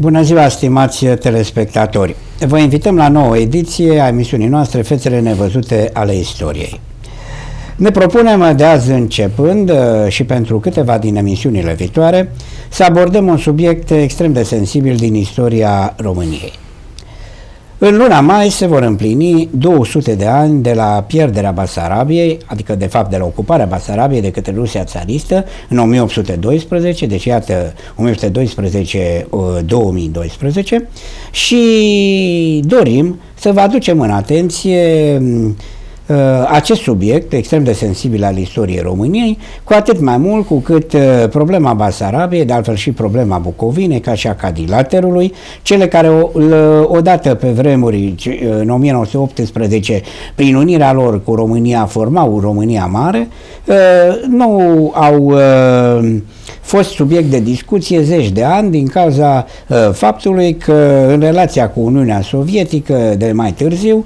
Bună ziua, stimați telespectatori! Vă invităm la nouă ediție a emisiunii noastre Fețele nevăzute ale istoriei. Ne propunem de azi începând și pentru câteva din emisiunile viitoare să abordăm un subiect extrem de sensibil din istoria României. În luna mai se vor împlini 200 de ani de la pierderea Basarabiei, adică de fapt de la ocuparea Basarabiei de către Rusia țaristă în 1812, deci iată 1812-2012, și dorim să vă aducem în atenție acest subiect extrem de sensibil al istoriei României, cu atât mai mult cu cât problema Basarabiei, de altfel și problema Bucovinei, ca și a Cadilaterului, cele care odată pe vremuri, în 1918, prin unirea lor cu România, formau România Mare, nu au fost subiect de discuție zeci de ani din cauza faptului că în relația cu Uniunea Sovietică de mai târziu,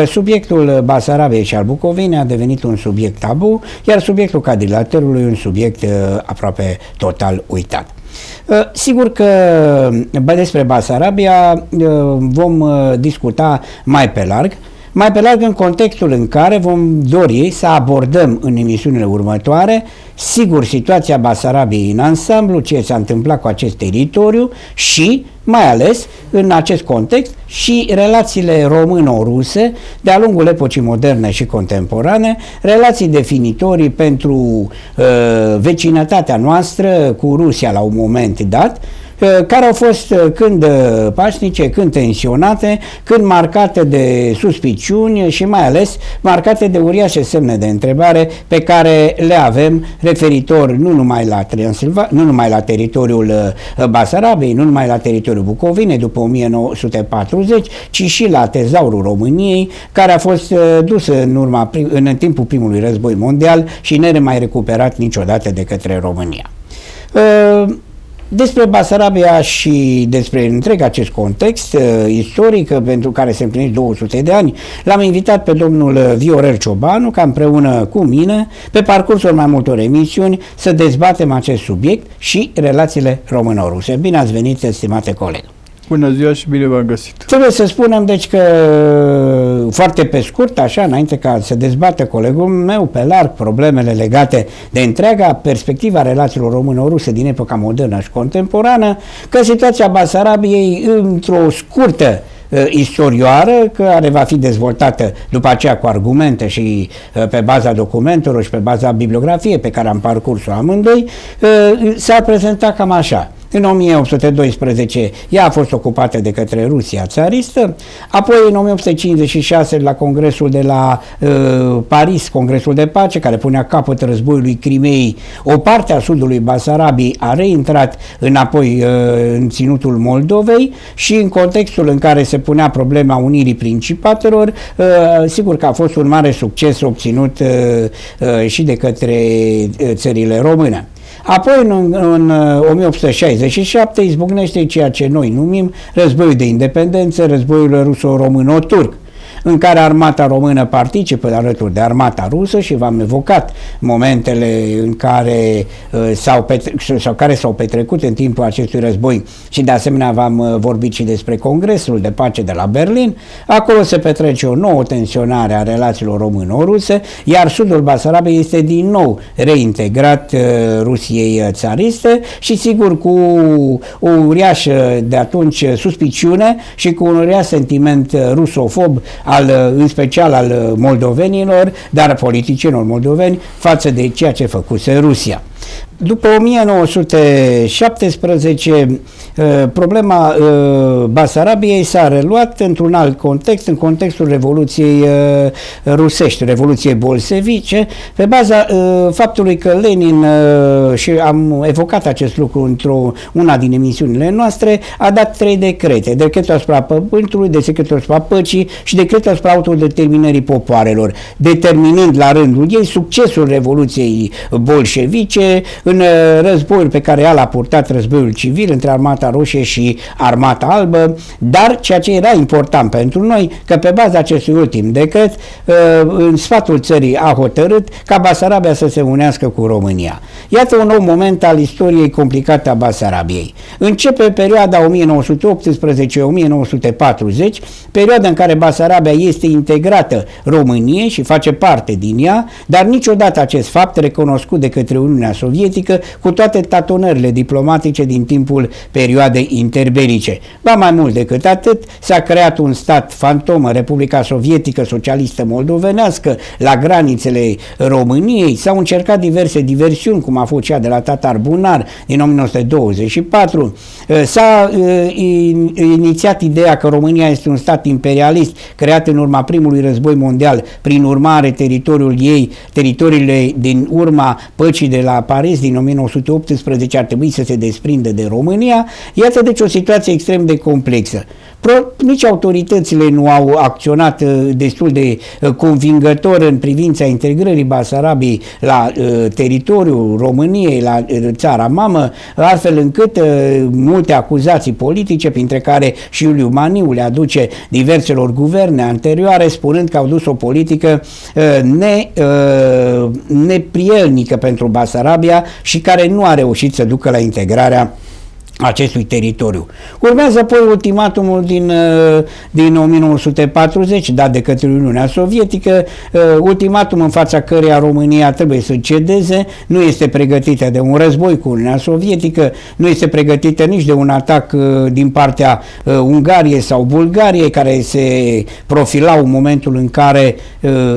subiectul Basarabiei și al Bucovinei a devenit un subiect tabu, iar subiectul Cadilaterului un subiect aproape total uitat. Sigur că despre Basarabia vom discuta mai pe larg în contextul în care vom dori să abordăm în emisiunile următoare, sigur, situația Basarabiei în ansamblu, ce s-a întâmplat cu acest teritoriu și, mai ales, în acest context, și relațiile româno-ruse de-a lungul epocii moderne și contemporane, relații definitorii pentru vecinătatea noastră cu Rusia la un moment dat, care au fost când pașnice, când tensionate, când marcate de suspiciuni și mai ales marcate de uriașe semne de întrebare pe care le avem referitor nu numai la nu numai la teritoriul Basarabiei, nu numai la teritoriul Bucovinei după 1940, ci și la tezaurul României, care a fost dus în timpul primului război mondial și nemai recuperat niciodată de către România. Despre Basarabia și despre întreg acest context istoric pentru care se împlinesc 200 de ani, l-am invitat pe domnul Viorel Ciobanu ca împreună cu mine, pe parcursul mai multor emisiuni, să dezbatem acest subiect și relațiile româno-ruse. Bine ați venit, estimate coleg! Bună ziua și bine v-am găsit! Trebuie să spunem, deci, că foarte pe scurt, așa, înainte ca să dezbată colegul meu pe larg problemele legate de întreaga perspectiva relațiilor româno-ruse din epoca modernă și contemporană, că situația Basarabiei, într-o scurtă istorioară, care va fi dezvoltată după aceea cu argumente și pe baza documentelor și pe baza bibliografiei pe care am parcurs-o amândoi, s-a prezentat cam așa. În 1812 ea a fost ocupată de către Rusia țaristă, apoi în 1856 la congresul de la Paris, congresul de pace, care punea capăt războiului Crimeei, o parte a sudului Basarabiei a reintrat înapoi în ținutul Moldovei și în contextul în care se punea problema unirii principatelor, sigur că a fost un mare succes obținut și de către țările române. Apoi, în 1867, izbucnește ceea ce noi numim războiul de independență, războiul ruso-româno-turc, în care armata română participă alături de armata rusă și v-am evocat momentele în care s-au petrecut în timpul acestui război și de asemenea v-am vorbit și despre Congresul de Pace de la Berlin. Acolo se petrece o nouă tensionare a relațiilor româno-ruse, iar sudul Basarabiei este din nou reintegrat Rusiei țariste și sigur cu o uriașă de atunci suspiciune și cu un uriaș sentiment rusofob în special al moldovenilor, dar politicienilor moldoveni, față de ceea ce făcuse Rusia. După 1917, problema Basarabiei s-a reluat într-un alt context, în contextul Revoluției rusești, Revoluției bolșevice, pe baza faptului că Lenin, și am evocat acest lucru într-una din emisiunile noastre, a dat 3 decrete: decretul asupra pământului, decretul asupra păcii și decretul asupra autodeterminării popoarelor, determinând la rândul ei succesul Revoluției bolșevice în războiul pe care l-a purtat, războiul civil între Armata Roșie și Armata Albă, dar ceea ce era important pentru noi, că pe baza acestui ultim decret, în sfatul țării a hotărât ca Basarabia să se unească cu România. Iată un nou moment al istoriei complicate a Basarabiei. Începe perioada 1918-1940, perioada în care Basarabia este integrată României și face parte din ea, dar niciodată acest fapt recunoscut de către Uniunea Sovietică, cu toate tatonările diplomatice din timpul perioadei interbelice. Ba mai mult decât atât, s-a creat un stat fantomă, Republica Sovietică Socialistă Moldovenească, la granițele României, s-au încercat diverse diversiuni, cum a fost cea de la Tatar Bunar din 1924, s-a inițiat ideea că România este un stat imperialist creat în urma primului război mondial, prin urmare teritoriile din urma păcii de la Paris din 1918 ar trebui să se desprindă de România. Iată deci o situație extrem de complexă. Nici autoritățile nu au acționat destul de convingător în privința integrării Basarabiei la teritoriul României, la țara mamă, astfel încât multe acuzații politice, printre care și Iuliu Maniu le aduce diverselor guverne anterioare, spunând că au dus o politică neprielnică pentru Basarabia și care nu a reușit să ducă la integrarea acestui teritoriu. Urmează apoi ultimatumul din 1940, dat de către Uniunea Sovietică, ultimatum în fața căreia România trebuie să cedeze, nu este pregătită de un război cu Uniunea Sovietică, nu este pregătită nici de un atac din partea Ungariei sau Bulgariei, care se profilau în momentul în care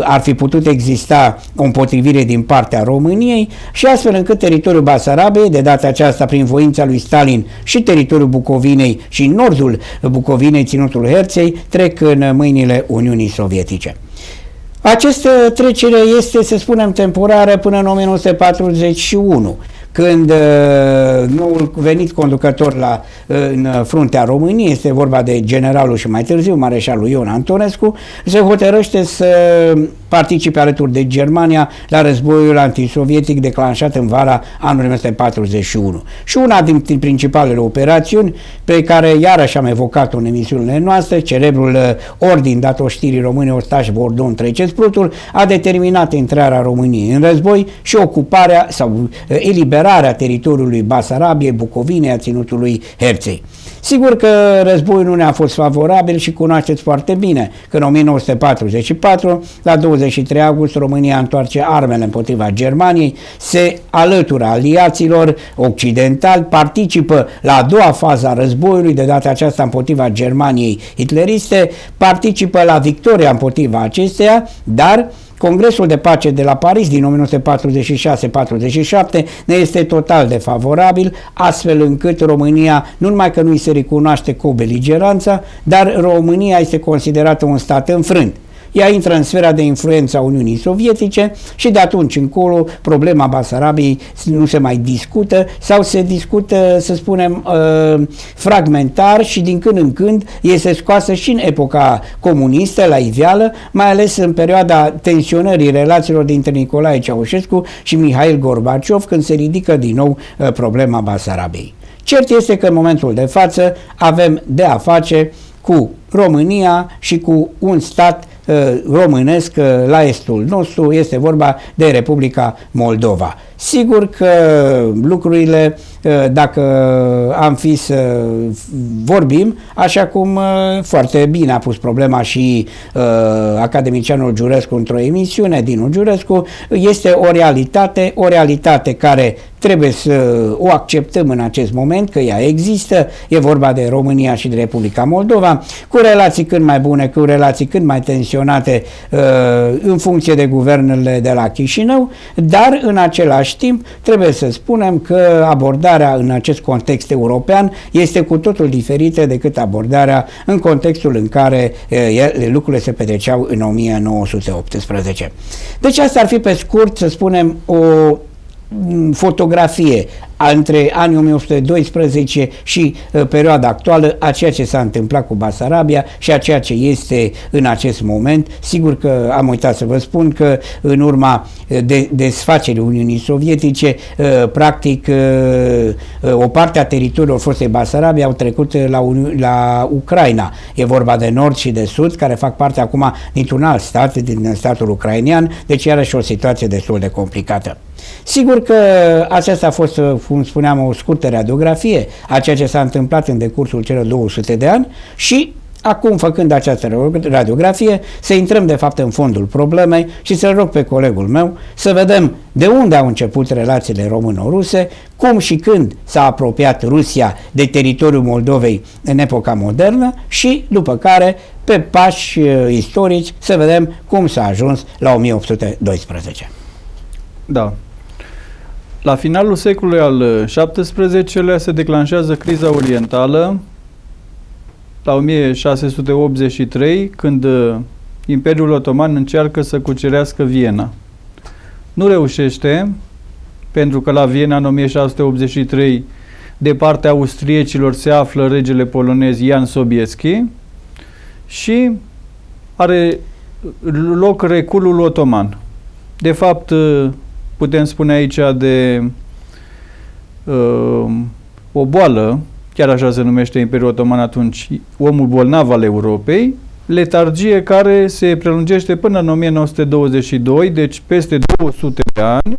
ar fi putut exista o împotrivire din partea României, și astfel încât teritoriul Basarabiei, de data aceasta prin voința lui Stalin, și teritoriul Bucovinei și nordul Bucovinei, ținutul Herței, trec în mâinile Uniunii Sovietice. Această trecere este, să spunem, temporară până în 1941, când noul venit conducător în fruntea României, este vorba de generalul și mai târziu mareșalul Ion Antonescu, se hotărăște să participe alături de Germania la războiul antisovietic declanșat în vara anului 1941. Și una din principalele operațiuni pe care iarăși am evocat-o în emisiunile noastre, celebrul ordin dat oștirii române Ostaș Bordon Treceți Prutul, a determinat intrarea României în război și ocuparea sau eliberarea teritoriului Basarabiei, Bucovinei, a ținutului Herței. Sigur că războiul nu ne-a fost favorabil și cunoașteți foarte bine că în 1944, la 23 august, România întoarce armele împotriva Germaniei, se alătură aliaților occidentali, participă la a doua fază a războiului, de data aceasta împotriva Germaniei hitleriste, participă la victoria împotriva acesteia, dar Congresul de Pace de la Paris din 1946-47 ne este total defavorabil, astfel încât România nu numai că nu îi se recunoaște co-beligeranța, dar România este considerată un stat înfrânt. Ea intră în sfera de influență a Uniunii Sovietice și de atunci încolo problema Basarabiei nu se mai discută sau se discută, să spunem, fragmentar și din când în când este scoasă și în epoca comunistă, la iveală, mai ales în perioada tensionării relațiilor dintre Nicolae Ceaușescu și Mihail Gorbaciov, când se ridică din nou problema Basarabiei. Cert este că în momentul de față avem de a face cu România și cu un stat românesc la estul nostru, este vorba de Republica Moldova. Sigur că lucrurile, dacă am fi să vorbim, așa cum foarte bine a pus problema și academicianul Giurescu într-o emisiune, Dinu Giurescu, este o realitate care trebuie să o acceptăm în acest moment, că ea există, e vorba de România și de Republica Moldova, cu relații cât mai bune, cu relații cât mai tensionate în funcție de guvernele de la Chișinău, dar în același timp trebuie să spunem că abordarea în acest context european este cu totul diferită decât abordarea în contextul în care lucrurile se petreceau în 1918. Deci asta ar fi pe scurt, să spunem, o fotografie între anii 1812 și perioada actuală a ceea ce s-a întâmplat cu Basarabia și a ceea ce este în acest moment. Sigur că am uitat să vă spun că în urma desfacerii Uniunii Sovietice, practic o parte a teritoriilor fostei Basarabia au trecut la Ucraina. E vorba de nord și de sud, care fac parte acum dintr-un alt stat, din statul ucrainean, deci iarăși o situație destul de complicată. Sigur că aceasta a fost, cum spuneam, o scurtă radiografie a ceea ce s-a întâmplat în decursul celor 200 de ani și acum, făcând această radiografie, să intrăm de fapt în fondul problemei și să-l rog pe colegul meu să vedem de unde au început relațiile româno-ruse, cum și când s-a apropiat Rusia de teritoriul Moldovei în epoca modernă și, după care, pe pași istorici, să vedem cum s-a ajuns la 1812. Da. La finalul secolului al XVII-lea se declanșează criza orientală, la 1683, când Imperiul Otoman încearcă să cucerească Viena. Nu reușește, pentru că la Viena, în 1683, de partea austriecilor se află regele polonez Jan Sobieski și are loc reculul otoman. De fapt, putem spune aici de o boală, chiar așa se numește Imperiul Otoman atunci, omul bolnav al Europei, letargie care se prelungește până în 1922, deci peste 200 de ani,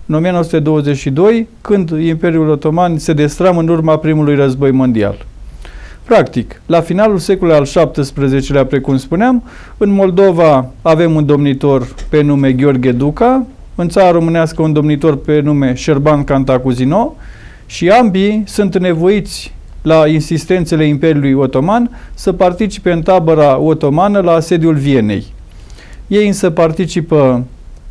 în 1922, când Imperiul Otoman se destramă în urma primului război mondial. Practic, la finalul secolului al XVII-lea, precum spuneam, în Moldova avem un domnitor pe nume Gheorghe Duca, în țara românească un domnitor pe nume Șerban Cantacuzino, și ambii sunt nevoiți, la insistențele Imperiului Otoman, să participe în tabăra otomană la asediul Vienei. Ei însă participă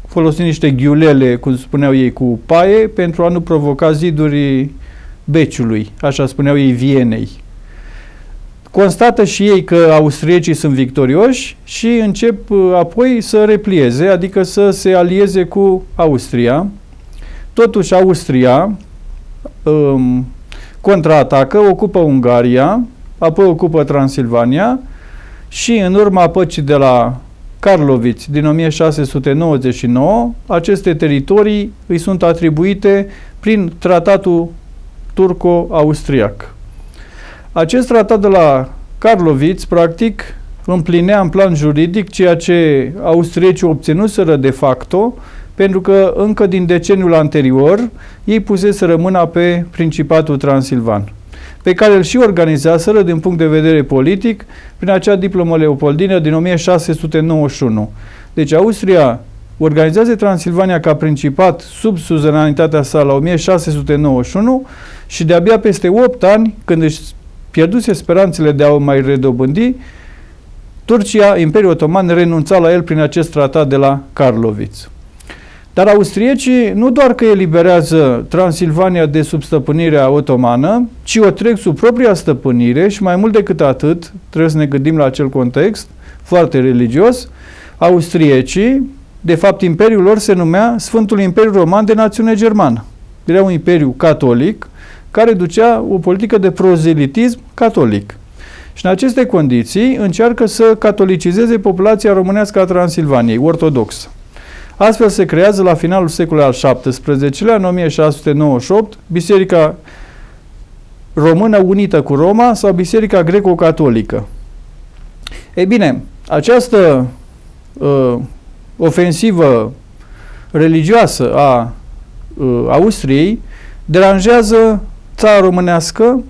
folosind niște ghiulele, cum spuneau ei, cu paie, pentru a nu provoca ziduri beciului, așa spuneau ei, Vienei. Constată și ei că austriecii sunt victorioși și încep apoi să replieze, adică să se alieze cu Austria. Totuși Austria contraatacă, ocupă Ungaria, apoi ocupă Transilvania și în urma păcii de la Karlovitz din 1699, aceste teritorii îi sunt atribuite prin tratatul turco-austriac. Acest tratat de la Karlovitz, practic, împlinea în plan juridic ceea ce austriecii obținuseră de facto, pentru că încă din deceniul anterior ei puseseră mâna pe Principatul Transilvan, pe care îl și organizaseră din punct de vedere politic prin acea diplomă leopoldină din 1691. Deci Austria organizează Transilvania ca principat sub suzranitatea sa la 1691 și de-abia peste 8 ani, când își pierduse speranțele de a o mai redobândi, Turcia, Imperiul Otoman, renunța la el prin acest tratat de la Karlovitz. Dar austriecii nu doar că eliberează Transilvania de sub stăpânirea otomană, ci o trec sub propria stăpânire și mai mult decât atât, trebuie să ne gândim la acel context foarte religios, austriecii, de fapt imperiul lor se numea Sfântul Imperiu Roman de Națiune Germană. Era un imperiu catolic care ducea o politică de prozelitism catolic. Și în aceste condiții încearcă să catolicizeze populația românească a Transilvaniei, ortodoxă. Astfel se creează la finalul secolului al XVII-lea, în 1698, Biserica Română Unită cu Roma sau Biserica Greco-Catolică. Ei bine, această ofensivă religioasă a Austriei deranjează țara românească,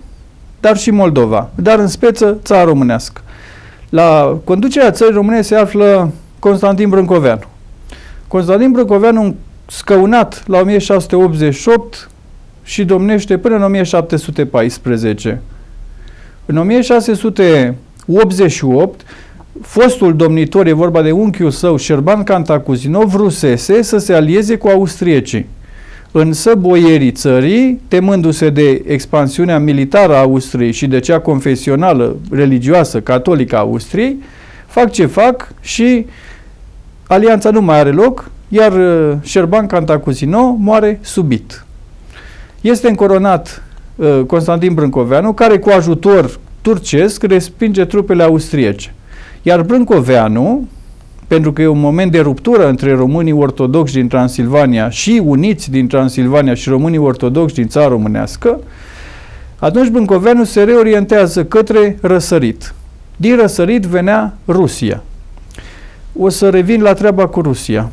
dar și Moldova, dar în speță țara românească. La conducerea țării române se află Constantin Brâncoveanu. Constantin Brâncoveanu, scăunat la 1688 și domnește până în 1714. În 1688, fostul domnitor, e vorba de unchiul său, Șerban Cantacuzino, vrusese să se alieze cu austriecii. Însă boierii țării, temându-se de expansiunea militară a Austriei și de cea confesională, religioasă, catolică a Austriei, fac ce fac și alianța nu mai are loc, iar Șerban Cantacuzino moare subit. este încoronat Constantin Brâncoveanu, care cu ajutor turcesc respinge trupele austriece. Iar Brâncoveanu, pentru că e un moment de ruptură între românii ortodoxi din Transilvania și uniți din Transilvania și românii ortodoxi din țara românească, atunci Brâncoveanu se reorientează către răsărit. Din răsărit venea Rusia. O să revin la treaba cu Rusia.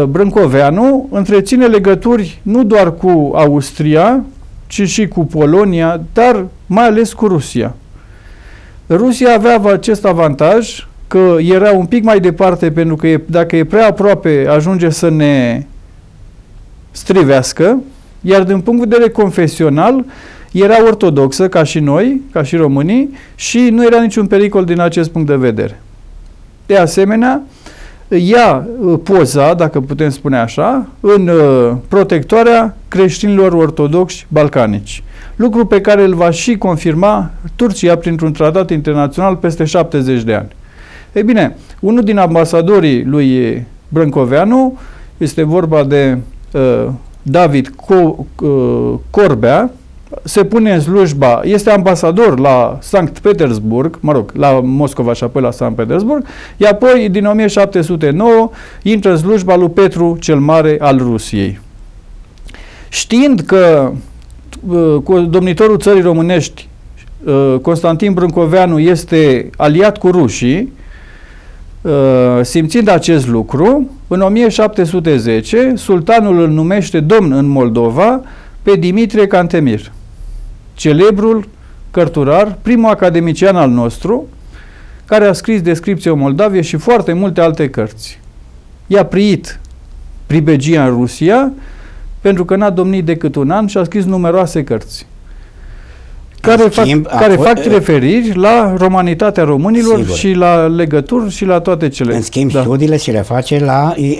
Brâncoveanu întreține legături nu doar cu Austria, ci și cu Polonia, dar mai ales cu Rusia. Rusia avea acest avantaj că era un pic mai departe, pentru că dacă e prea aproape, ajunge să ne strivească, iar din punct de vedere confesional, era ortodoxă, ca și noi, ca și românii, și nu era niciun pericol din acest punct de vedere. De asemenea, ia poza, dacă putem spune așa, în protectoarea creștinilor ortodoxi balcanici. Lucru pe care îl va și confirma Turcia printr-un tratat internațional peste 70 de ani. Ei bine, unul din ambasadorii lui Brâncoveanu, este vorba de David Corbea, se pune în slujba, este ambasador la Sankt Petersburg, mă rog, la Moscova și apoi la Sankt Petersburg, iar apoi din 1709 intră în slujba lui Petru cel Mare al Rusiei. Știind că domnitorul țării românești, Constantin Brâncoveanu, este aliat cu rușii, simțind acest lucru, în 1710, sultanul îl numește domn în Moldova pe Dimitrie Cantemir, celebrul cărturar, primul academician al nostru, care a scris Descripția Moldaviei și foarte multe alte cărți. I-a priit pribegia în Rusia, pentru că n-a domnit decât un an și a scris numeroase cărți care fac referiri la romanitatea românilor, sigur, și la legături și la toate cele. În schimb, studiile și le face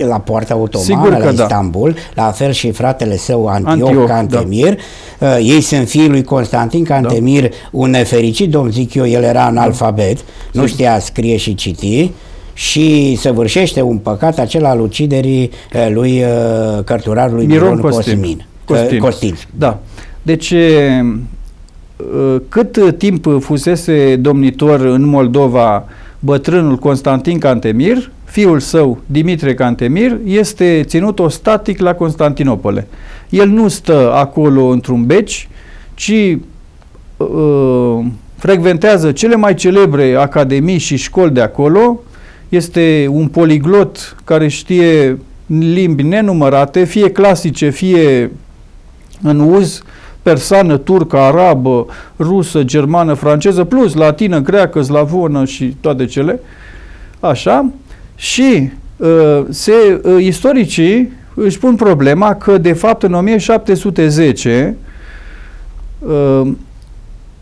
la Poarta Otomană, la Istanbul, la fel și fratele său Antioch Cantemir. Da. Ei sunt fiii lui Constantin Cantemir, un nefericit, domn, zic eu, el era analfabet, nu știa scrie și citi, și săvârșește un păcat, acela al uciderii lui cărturarului Miron Costin. Da. Deci cât timp fusese domnitor în Moldova bătrânul Constantin Cantemir, fiul său Dimitrie Cantemir este ținut ostatic la Constantinopole. El nu stă acolo într-un beci, ci frecventează cele mai celebre academii și școli de acolo. Este un poliglot care știe limbi nenumărate, fie clasice, fie în uz, persană, turcă, arabă, rusă, germană, franceză, plus latină, greacă, slavonă și toate cele. Așa. Și istoricii își pun problema că, de fapt, în 1710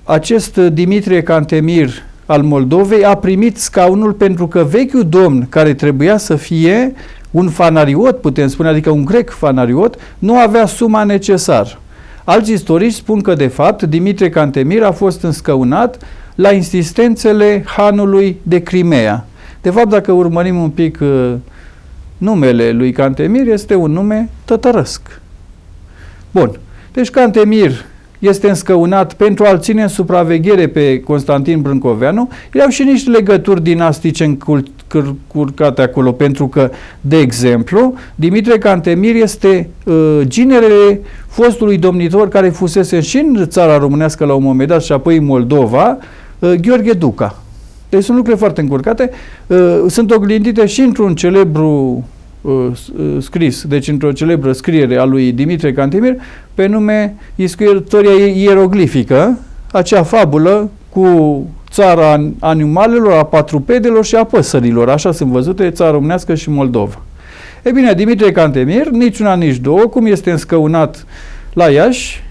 acest Dimitrie Cantemir al Moldovei a primit scaunul pentru că vechiul domn, care trebuia să fie un fanariot, putem spune, adică un grec fanariot, nu avea suma necesară. Alți istorici spun că, de fapt, Dimitrie Cantemir a fost înscăunat la insistențele hanului de Crimea. De fapt, dacă urmărim un pic numele lui Cantemir, este un nume tătărăsc. Bun. Deci Cantemir este înscăunat pentru a-l ține în supraveghere pe Constantin Brâncoveanu. Erau și niște legături dinastice încurcate acolo, pentru că, de exemplu, Dimitrie Cantemir este ginerele fostului domnitor care fusese și în țara românească la un moment dat și apoi în Moldova, Gheorghe Duca. Deci sunt lucruri foarte încurcate. Sunt oglindite și într-un celebru scris, deci într-o celebră scriere a lui Dimitrie Cantemir, pe nume Istoria ieroglifică, acea fabulă cu țara animalelor, a patrupedelor și a păsărilor. Așa sunt văzute țara românească și Moldova. E bine, Dimitrie Cantemir, nici una, nici două, cum este înscăunat la Iași,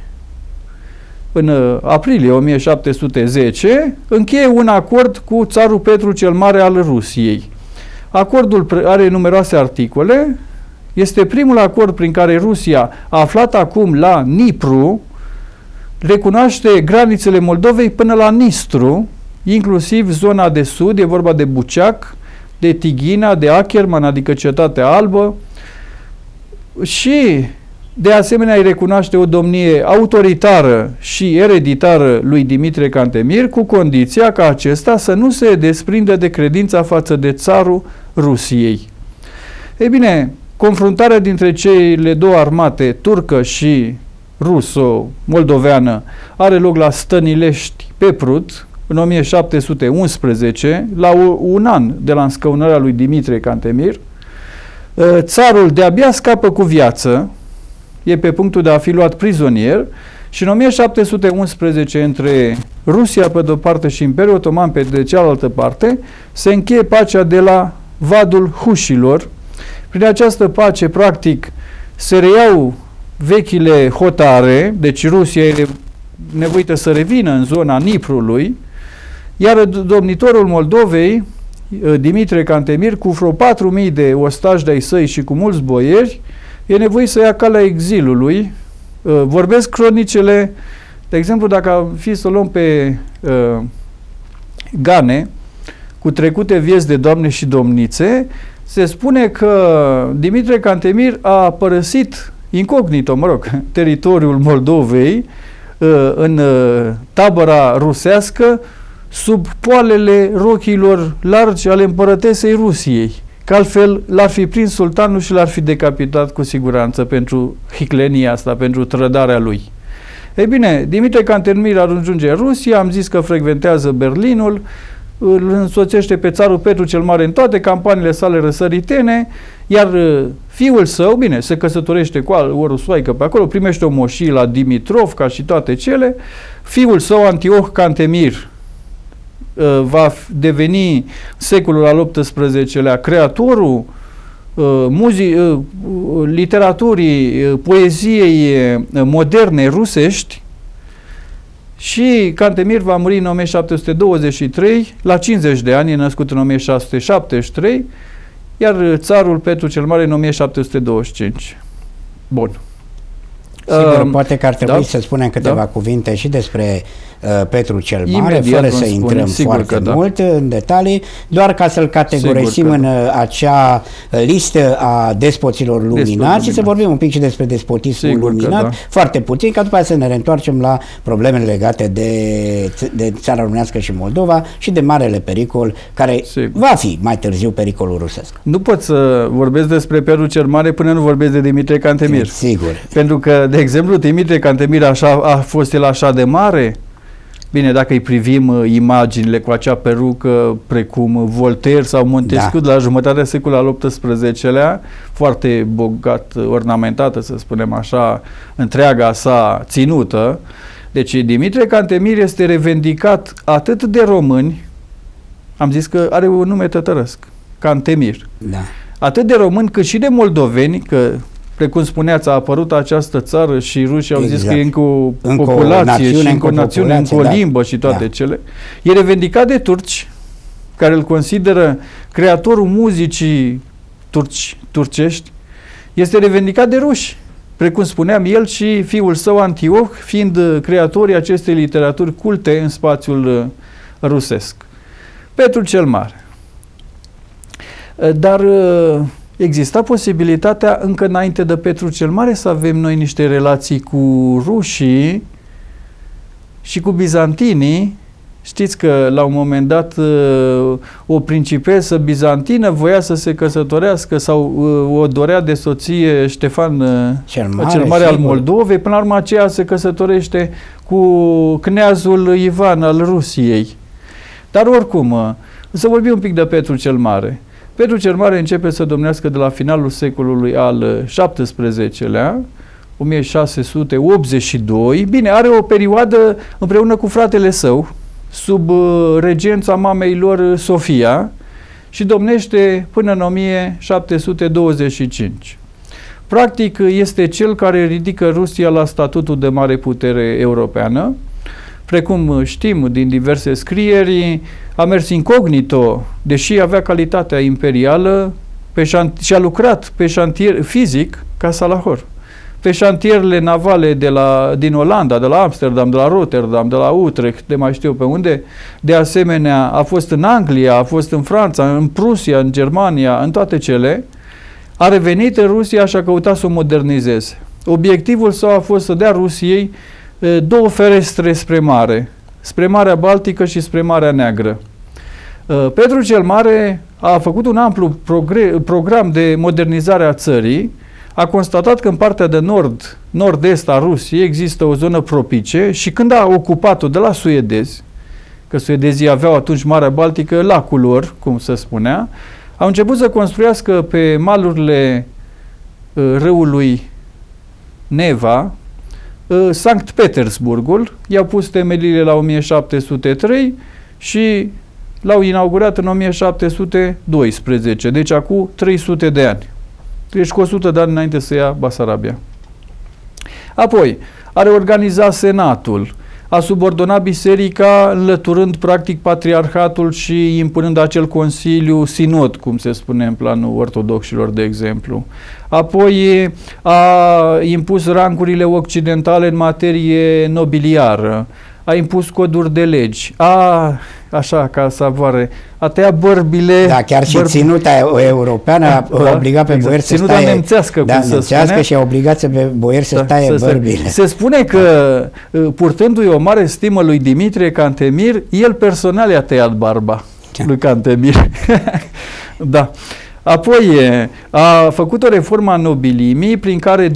în aprilie 1710, încheie un acord cu țarul Petru cel Mare al Rusiei. Acordul are numeroase articole. Este primul acord prin care Rusia, aflat acum la Nipru, recunoaște granițele Moldovei până la Nistru, inclusiv zona de sud, e vorba de Buceac, de Tighina, de Acherman, adică Cetatea Albă, și De asemenea, îi recunoaște o domnie autoritară și ereditară lui Dimitrie Cantemir, cu condiția ca acesta să nu se desprindă de credința față de țarul Rusiei. Ei bine, confruntarea dintre cele două armate, turcă și ruso-moldoveană, are loc la Stănilești pe Prut, în 1711, la un an de la înscăunarea lui Dimitrie Cantemir. Țarul de-abia scapă cu viață, e pe punctul de a fi luat prizonier, și în 1711, între Rusia pe de-o parte și Imperiul Otoman pe de cealaltă parte, se încheie pacea de la Vadul Hușilor. Prin această pace, practic, se reiau vechile hotare, deci Rusia e nevoită să revină în zona Niprului, iar domnitorul Moldovei, Dimitrie Cantemir, cu vreo 4.000 de ostași de-ai săi și cu mulți boieri, e nevoit să ia calea exilului. Vorbesc cronicele, de exemplu, dacă am fi să o luăm pe Gane, cu trecute vieți de doamne și domnițe, se spune că Dimitrie Cantemir a părăsit incognito, teritoriul Moldovei în tabăra rusească sub poalele rochilor largi ale împărătesei Rusiei, că altfel l-ar fi prins sultanul și l-ar fi decapitat cu siguranță pentru hiclenia asta, pentru trădarea lui. Ei bine, Dimitrie Cantemir ajunge în Rusia, am zis că frecventează Berlinul, îl însoțește pe țarul Petru cel Mare în toate campaniile sale răsăritene, iar fiul său, bine, se căsătorește cu o rusoaică pe acolo, primește o moșie la Dimitrovca și toate cele. Fiul său, Antioh Cantemir, va deveni secolul al XVIII-lea creatorul literaturii, poeziei moderne rusești, și Cantemir va muri în 1723, la 50 de ani, e născut în 1673, iar țarul Petru cel Mare în 1725. Bun. Sigur, poate că ar trebui să spunem câteva cuvinte și despre Petru cel Mare, imediat, fără să intrăm foarte mult în detalii, doar ca să-l categorisim în acea listă a despoților luminați și să vorbim un pic și despre despotismul luminat, foarte puțin, ca după aceea să ne reîntoarcem la problemele legate de țara românească și Moldova și de marele pericol care va fi mai târziu pericolul rusesc. Nu pot să vorbesc despre Petru cel Mare până nu vorbesc de Dimitrie Cantemir. Sigur. Pentru că, de exemplu, Dimitrie Cantemir a fost el așa de mare? Bine, dacă îi privim imaginile cu acea perucă precum Voltaire sau Montesquieu de la jumătatea secolului al XVIII-lea, foarte bogat ornamentată, să spunem așa, întreaga sa ținută. Deci Dimitrie Cantemir este revendicat atât de români, am zis că are un nume tătărăsc, Cantemir, atât de români cât și de moldoveni, că precum spuneați, a apărut această țară și rușii au zis că e încă o populație și încă o națiune, încă o limbă și toate cele. E revendicat de turci, care îl consideră creatorul muzicii turcești. Este revendicat de ruși, precum spuneam, el și fiul său Antioh, fiind creatorii acestei literaturi culte în spațiul rusesc. Petru cel Mare. Dar exista posibilitatea, încă înainte de Petru cel Mare, să avem noi niște relații cu rușii și cu bizantinii. Știți că la un moment dat o principesă bizantină voia să se căsătorească sau o dorea de soție Ștefan cel Mare al Moldovei. Până la urmă aceea se căsătorește cu kneazul Ivan al Rusiei. Dar oricum, să vorbim un pic de Petru cel Mare. Petru cel Mare începe să domnească de la finalul secolului al XVII-lea, 1682. Bine, are o perioadă împreună cu fratele său, sub regența mamei lor Sofia, și domnește până în 1725. Practic, este cel care ridică Rusia la statutul de mare putere europeană. Precum știm din diverse scrieri, a mers incognito, deși avea calitatea imperială, și a lucrat pe șantier fizic ca salahor. Pe șantierele navale din Olanda, de la Amsterdam, de la Rotterdam, de la Utrecht, de mai știu pe unde. De asemenea, a fost în Anglia, a fost în Franța, în Prusia, în Germania, în toate cele. A revenit în Rusia și a căutat să o modernizeze. obiectivul său a fost să dea Rusiei două ferestre spre mare, spre Marea Baltică și spre Marea Neagră. Petru cel Mare a făcut un amplu program de modernizare a țării, a constatat că în partea de nord-est a Rusiei există o zonă propice și când a ocupat-o de la suedezi, că suedezii aveau atunci Marea Baltică, lacul lor, cum se spunea, au început să construiască pe malurile râului Neva Sankt Petersburgul, i-au pus temeliile la 1703 și l-au inaugurat în 1712, deci acum 300 de ani. Deci cu 100 de ani înainte să ia Basarabia. Apoi, a reorganizat senatul, a subordonat biserica, înlăturând practic patriarhatul și impunând acel consiliu sinod, cum se spune în planul ortodoxilor, de exemplu. Apoi a impus rangurile occidentale în materie nobiliară, a impus coduri de legi, așa ca savoare, a tăiat bărbile... Da, chiar și ținuta europeană a obligat pe boieri să ținuta staie... nemțească, cum se spune. Și a obligat pe boieri să taie bărbile. Se spune că, purtându-i o mare stimă lui Dimitrie Cantemir, el personal i-a tăiat barba lui Cantemir. Da. Apoi a făcut o reformă a nobilimii prin care 2/3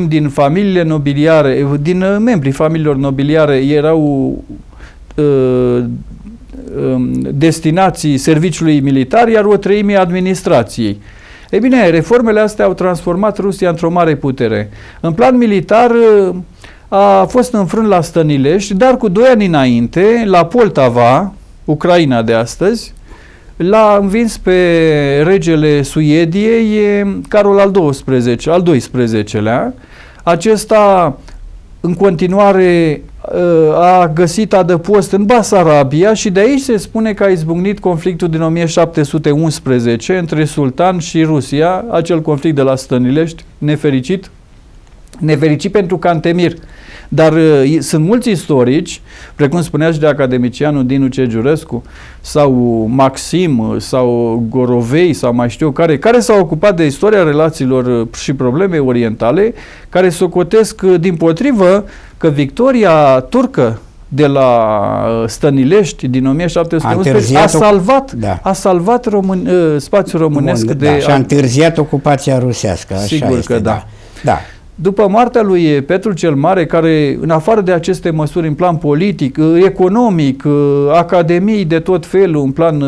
din familiile nobiliare, din membrii familiilor nobiliare erau destinații serviciului militar, iar 1/3 administrației. Ei bine, reformele astea au transformat Rusia într-o mare putere. În plan militar a fost înfrânt la Stănilești, dar cu 2 ani înainte, la Poltava, Ucraina de astăzi, l-a învins pe regele Suediei Carol al XII-lea. Acesta în continuare a găsit adăpost în Basarabia și de aici se spune că a izbucnit conflictul din 1711 între sultan și Rusia, acel conflict de la Stănilești, nefericit pentru Cantemir. Dar sunt mulți istorici, precum spunea și de academicianul Dinu Cegiurescu, sau Maxim, sau Gorovei, sau mai știu care s-au ocupat de istoria relațiilor și probleme orientale, care socotesc dimpotrivă că victoria turcă de la Stănilești din 1711 a salvat spațiul românesc și a întârziat ocupația rusească. Așa sigur este, că da. Da. După moartea lui Petru cel Mare, care, în afară de aceste măsuri în plan politic, economic, academii de tot felul, în plan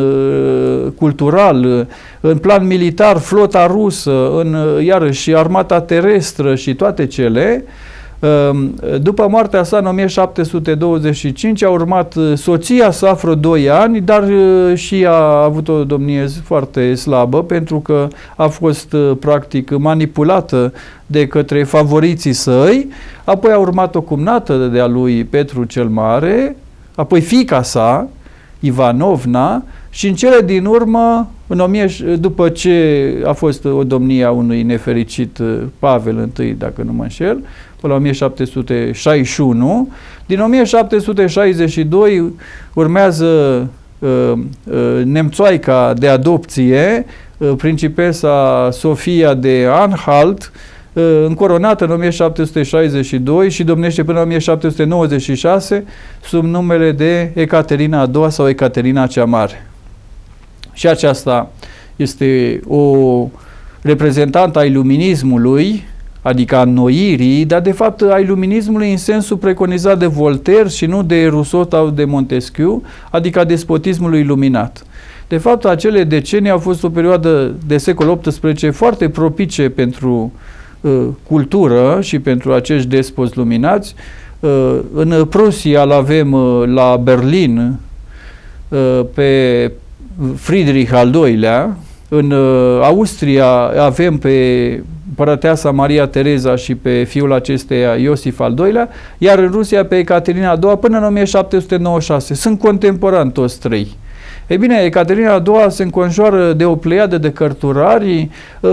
cultural, în plan militar, flota rusă, iarăși armata terestră și toate cele, după moartea sa în 1725 a urmat soția sa vreo 2 ani, dar și ea a avut o domnie foarte slabă pentru că a fost practic manipulată de către favoriții săi. Apoi a urmat o cumnată de-a lui Petru cel Mare, apoi fiica sa, Ivanovna, și în cele din urmă, după ce a fost o domnie a unui nefericit Pavel I, dacă nu mă înșel, până la 1761, din 1762 urmează nemțoaica de adopție, principesa Sofia de Anhalt, încoronată în 1762 și domnește până în 1796 sub numele de Ecaterina a II sau Ecaterina cea Mare. Și aceasta este o reprezentantă a iluminismului, adică a înnoirii, dar de fapt a iluminismului în sensul preconizat de Voltaire și nu de Rousseau sau de Montesquieu, adică a despotismului iluminat. De fapt, acele decenii au fost o perioadă de secol XVIII foarte propice pentru cultură și pentru acești despoți luminați. În Prusia îl avem la Berlin pe Friedrich al II-lea, în Austria avem pe împărăteasa Maria Tereza și pe fiul acesteia Iosif al II-lea, iar în Rusia pe Ecaterina a II până în 1796. Sunt contemporani toți trei. Ei bine, Ecaterina a II se înconjoară de o pleiadă de cărturari.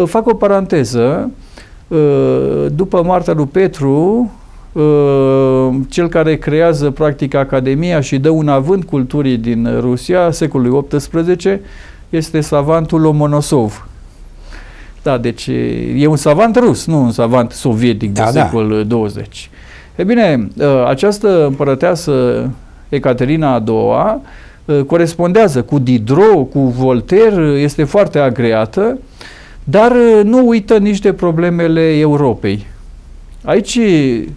Fac o paranteză. După moartea lui Petru, cel care creează practic Academia și dă un avânt culturii din Rusia, secolului XVIII, este savantul Lomonosov. Da, deci e un savant rus, nu un savant sovietic de secol 20. E bine, această împărăteasă Ecaterina a II-a corespondează cu Diderot, cu Voltaire, este foarte agreată, dar nu uită nici de problemele Europei. Aici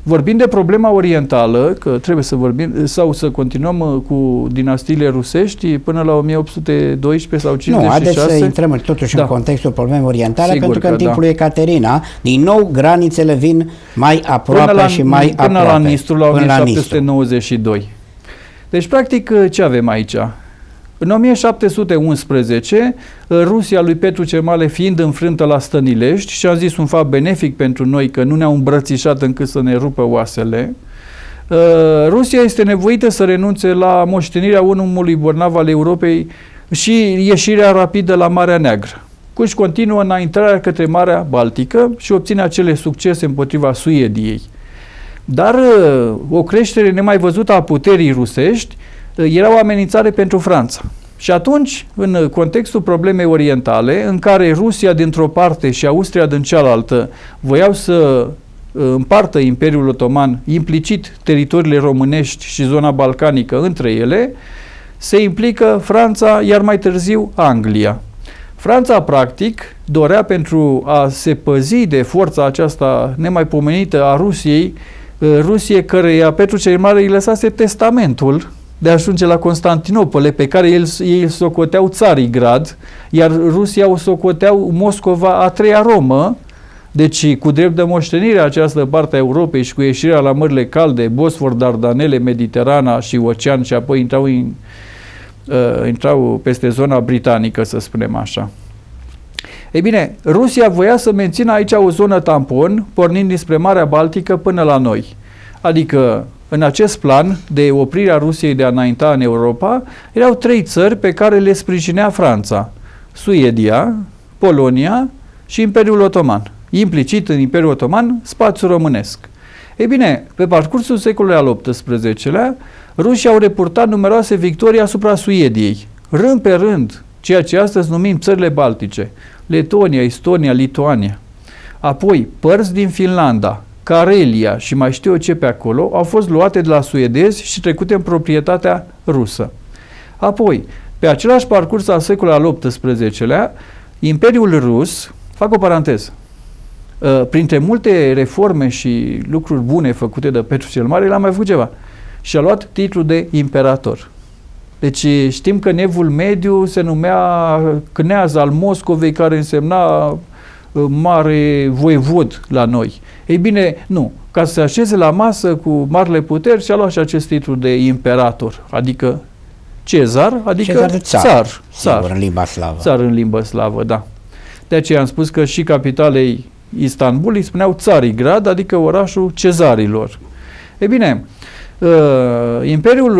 vorbim de problema orientală, că trebuie să vorbim sau să continuăm cu dinastiile rusești până la 1812 sau 56. Nu, haideți să intrăm totuși în contextul problemei orientale, sigur pentru că în timpul lui Ecaterina, din nou, granițele vin mai aproape și mai aproape. Până la Nistru, la 1792. Deci, practic, ce avem aici? În 1711, Rusia lui Petru cel Mare fiind înfrântă la Stănilești, și am zis un fapt benefic pentru noi că nu ne-au îmbrățișat încât să ne rupă oasele, Rusia este nevoită să renunțe la moștenirea unului bolnav al Europei și ieșirea rapidă la Marea Neagră. Își continuă înaintarea către Marea Baltică și obține acele succese împotriva Suediei. Dar o creștere nemai văzută a puterii rusești era o amenințare pentru Franța. Și atunci, în contextul problemei orientale, în care Rusia dintr-o parte și Austria din cealaltă voiau să împartă Imperiul Otoman, implicit teritoriile românești și zona balcanică între ele, se implică Franța, iar mai târziu Anglia. Franța, practic, dorea, pentru a se păzi de forța aceasta nemaipomenită a Rusiei, Rusie căreia Petru cel Mare îi lăsase testamentul de a ajunge la Constantinopole, pe care ei îl socoteau Țarigrad, iar Rusia o socoteau Moscova a treia Romă, deci cu drept de moștenire această parte a Europei și cu ieșirea la mările calde, Bosfor, Dardanele, Mediterana și Ocean, și apoi intrau peste zona britanică, să spunem așa. Ei bine, Rusia voia să mențină aici o zonă tampon, pornind dinspre Marea Baltică până la noi. Adică, în acest plan de oprirea Rusiei de a înainta în Europa, erau 3 țări pe care le sprijinea Franța: Suedia, Polonia și Imperiul Otoman. Implicit în Imperiul Otoman, spațiul românesc. Ei bine, pe parcursul secolului al XVIII-lea, rușii au reportat numeroase victorii asupra Suediei, rând pe rând, ceea ce astăzi numim țările baltice: Letonia, Estonia, Lituania. Apoi, părți din Finlanda, Carelia și mai știu eu ce pe acolo, au fost luate de la suedezi și trecute în proprietatea rusă. Apoi, pe același parcurs al secolului al XVIII-lea, Imperiul Rus, fac o paranteză, printre multe reforme și lucruri bune făcute de Petru cel Mare, l-a mai făcut ceva. Și a luat titlul de imperator. Deci știm că în Evul Mediu se numea Cneaz al Moscovei, care însemna mare voievod la noi. Ei bine, nu. Ca să se așeze la masă cu marile puteri, și-a luat și acest titlu de imperator, adică Cezar, adică țar. Sigur, în limba slavă. Țar în limba slavă, da. De aceea am spus că și capitalei Istanbul îi spuneau Țarigrad, adică orașul cezarilor. Ei bine, Imperiul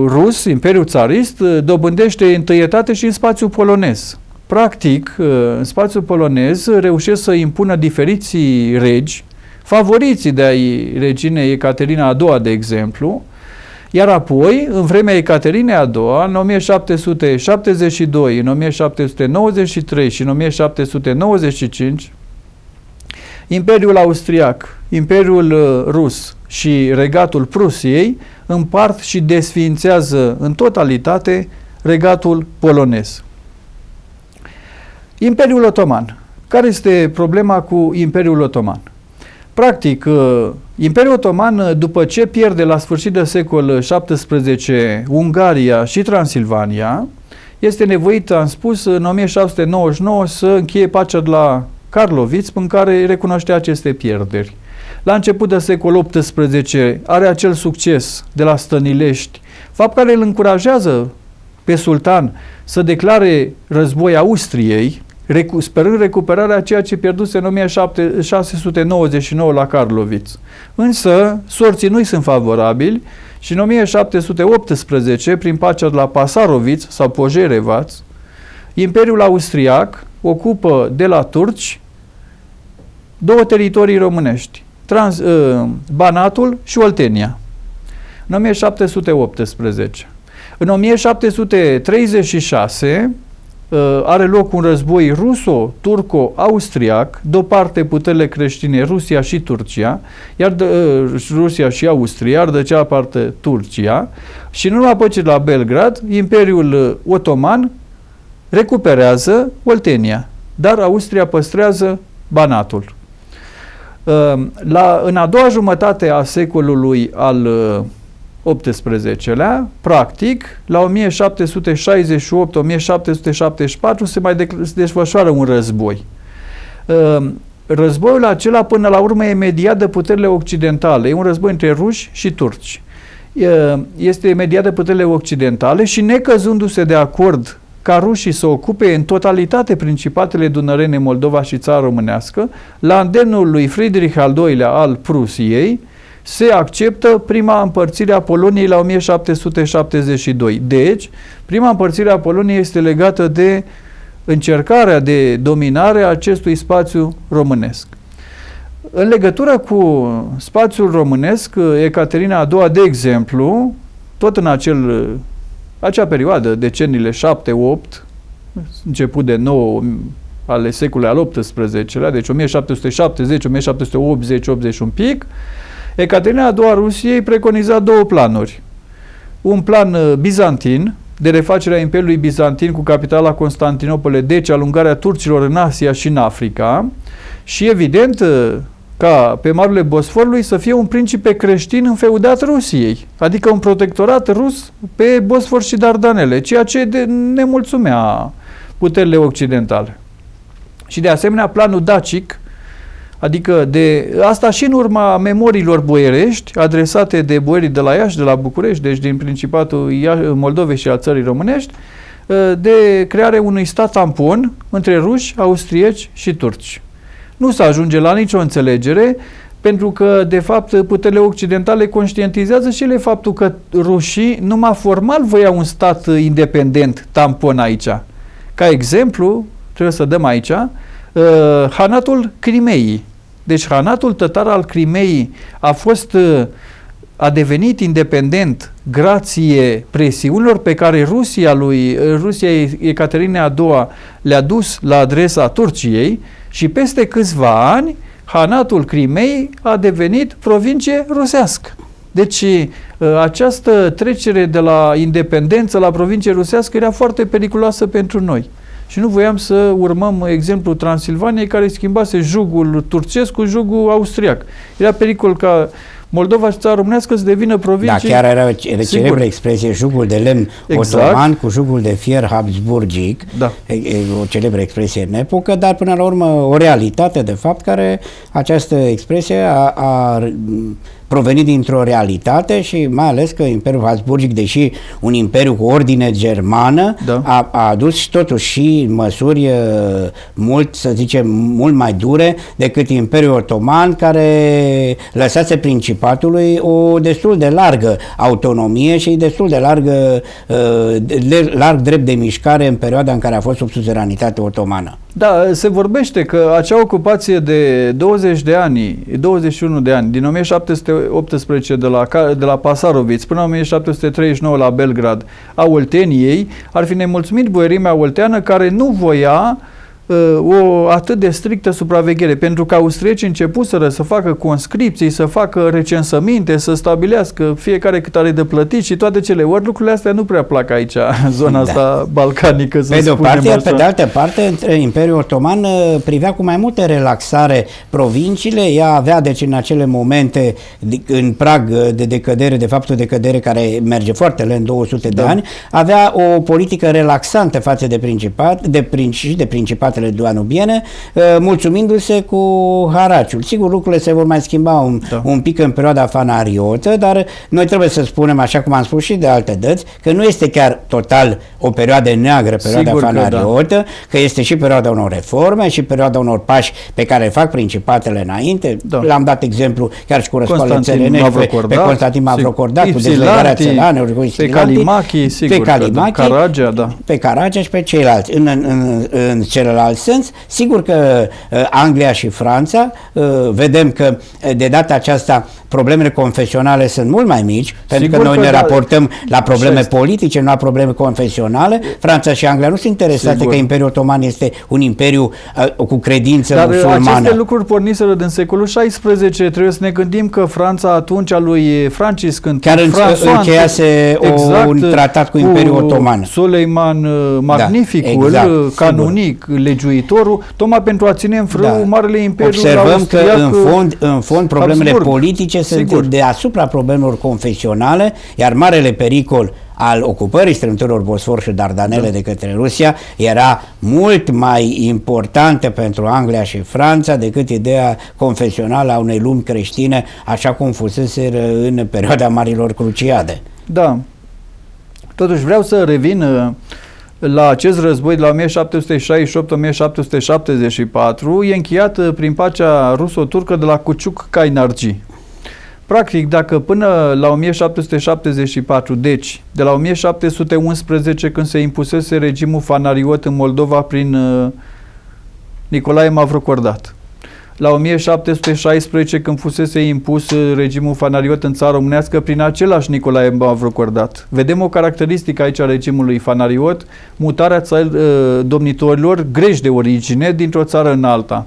Rus, Imperiul Țarist, dobândește întâietate și în spațiul polonez. Practic, în spațiul polonez reușesc să impună diferiții regi, favoriții de ai reginei Ecaterina a II, de exemplu, iar apoi, în vremea Ecaterinei a II, în 1772, în 1793 și în 1795, Imperiul Austriac, Imperiul Rus și Regatul Prusiei împart și desființează în totalitate Regatul polonez. Imperiul Otoman. Care este problema cu Imperiul Otoman? Practic, Imperiul Otoman, după ce pierde la sfârșit de secol XVII Ungaria și Transilvania, este nevoit, am spus, în 1799 să încheie pacea de la Karlovitz, în care recunoștea aceste pierderi. La început de secol XVIII are acel succes de la Stănilești, fapt care îl încurajează pe sultan să declare război Austriei, sperând recuperarea a ceea ce pierduse în 1699 la Karlovitz. Însă, sorții nu-i sunt favorabili și în 1718, prin pacea de la Pasarovitz sau Pojerevaț, Imperiul Austriac ocupă de la turci 2 teritorii românești, Banatul și Oltenia, în 1718. În 1736, are loc un război ruso-turco-austriac, de o parte puterile creștine, Rusia și Turcia, iar Rusia și Austria, iar de cealaltă parte Turcia, și în urma păcii la Belgrad, Imperiul Otoman recuperează Oltenia, dar Austria păstrează Banatul. În a doua jumătate a secolului al XVIII-lea, practic, la 1768-1774 se mai desfășoară un război. Războiul acela, până la urmă, e mediat de puterile occidentale. E un război între ruși și turci. Este mediat de puterile occidentale și, necăzându-se de acord ca rușii să ocupe în totalitate principatele dunărene, Moldova și țara românească, la îndemnul lui Friedrich al II-lea al Prusiei, se acceptă prima împărțire a Poloniei la 1772. Deci, prima împărțire a Poloniei este legată de încercarea de dominare a acestui spațiu românesc. În legătură cu spațiul românesc, Ecaterina a II, de exemplu, tot în acea perioadă, deceniile 7-8, început de 9 ale secolului al XVIII-lea, deci 1770, 1780, 80 un pic, Ecaterina a II a Rusiei preconiza două planuri. Un plan bizantin, de refacerea Imperiului Bizantin cu capitala Constantinopole, deci alungarea turcilor în Asia și în Africa, și evident ca pe marele Bosforului să fie un principe creștin înfeudat Rusiei, adică un protectorat rus pe Bosfor și Dardanele, ceea ce nemulțumea puterile occidentale. Și de asemenea planul dacic, adică asta și în urma memoriilor boierești adresate de boierii de la Iași, de la București, deci din Principatul Moldovei și a țării românești, de crearea unui stat tampon între ruși, austrieci și turci. Nu se ajunge la nicio înțelegere, pentru că, de fapt, puterile occidentale conștientizează și ele faptul că rușii numai formal voiau un stat independent tampon aici. Ca exemplu, trebuie să dăm aici, Hanatul Crimeii. Deci Hanatul tătar al Crimeii a devenit independent grație presiunilor pe care Rusia Ecaterina a II le-a dus la adresa Turciei și peste câțiva ani Hanatul Crimeii a devenit provincie rusească. Deci această trecere de la independență la provincie rusească era foarte periculoasă pentru noi. Și nu voiam să urmăm exemplul Transilvaniei, care schimbase jugul turcesc cu jugul austriac. Era pericol ca Moldova și țara românească să devină provincie. Da, chiar era celebră expresie, jugul de lemn otoman cu jugul de fier habsburgic, da. O celebră expresie în epocă, dar până la urmă o realitate, de fapt, care această expresie a provenit dintr-o realitate și mai ales că Imperiul Habsburgic, deși un imperiu cu ordine germană, da, a adus și totuși și măsuri mult mai dure decât Imperiul Otoman, care lăsase Principatului o destul de largă autonomie și destul de larg drept de mișcare în perioada în care a fost sub suzeranitate otomană. Da, se vorbește că acea ocupație de 21 de ani, din 1718 de la Pasaroviț până 1739 la Belgrad, a Olteniei, ar fi nemulțumit boierimea olteană, care nu voia o atât de strictă supraveghere, pentru că austriecii începuseră să facă conscripții, să facă recensăminte, să stabilească fiecare cât are de plătit și toate cele. Ori lucrurile astea nu prea plac aici, în zona asta balcanică, să spunem așa. Pe de altă parte, Imperiul Otoman privea cu mai multă relaxare provinciile. Ea avea, deci, în acele momente, în prag de decădere, de fapt o decădere care merge foarte lent, 200 de ani, avea o politică relaxantă față de principatele danubiene, mulțumindu-se cu haraciul. Sigur, lucrurile se vor mai schimba un pic în perioada fanariotă, dar noi trebuie să spunem, așa cum am spus și de alte dăți, că nu este chiar total o perioadă neagră, perioada fanariotă, că este și perioada unor reforme și perioada unor pași pe care le fac principatele înainte. L-am dat exemplu chiar și cu răscoalele țărenești pe Constantin Mavrocordat, cu dezlegarea țăranelor, cu pe Caragea și pe ceilalți. În celălalt sens, sigur că Anglia și Franța, vedem că de data aceasta problemele confesionale sunt mult mai mici, pentru Sigur că noi că ne da, raportăm la probleme este. politice, nu la probleme confesionale. Franța și Anglia nu sunt interesate Sigur. că Imperiul Otoman este un imperiu cu credință Dar musulmană. aceste lucruri porniseră din secolul XVI. Trebuie să ne gândim că Franța atunci a lui Francisc I, Chiar încheiase un tratat cu Imperiul Otoman. Suleiman Magnificul, exact, canonic, legiuitorul, tocmai pentru a ține în frâu Marele Imperiu. Observăm că în fond problemele Habsburg. politice Sigur. sunt deasupra problemelor confesionale, iar marele pericol al ocupării strâmtorilor Bosfor și Dardanele de către Rusia era mult mai importantă pentru Anglia și Franța decât ideea confesională a unei lumi creștine, așa cum fusese în perioada Marilor Cruciade. Da. Totuși vreau să revin la acest război de la 1768-1774. E încheiat prin pacea ruso-turcă de la Kuchuk-Kainarji. Practic, dacă până la 1774, deci de la 1711, când se impusese regimul fanariot în Moldova prin Nicolae Mavrocordat, la 1716, când fusese impus regimul fanariot în țara românească prin același Nicolae Mavrocordat. Vedem o caracteristică aici a regimului fanariot, mutarea domnitorilor greși de origine dintr-o țară în alta.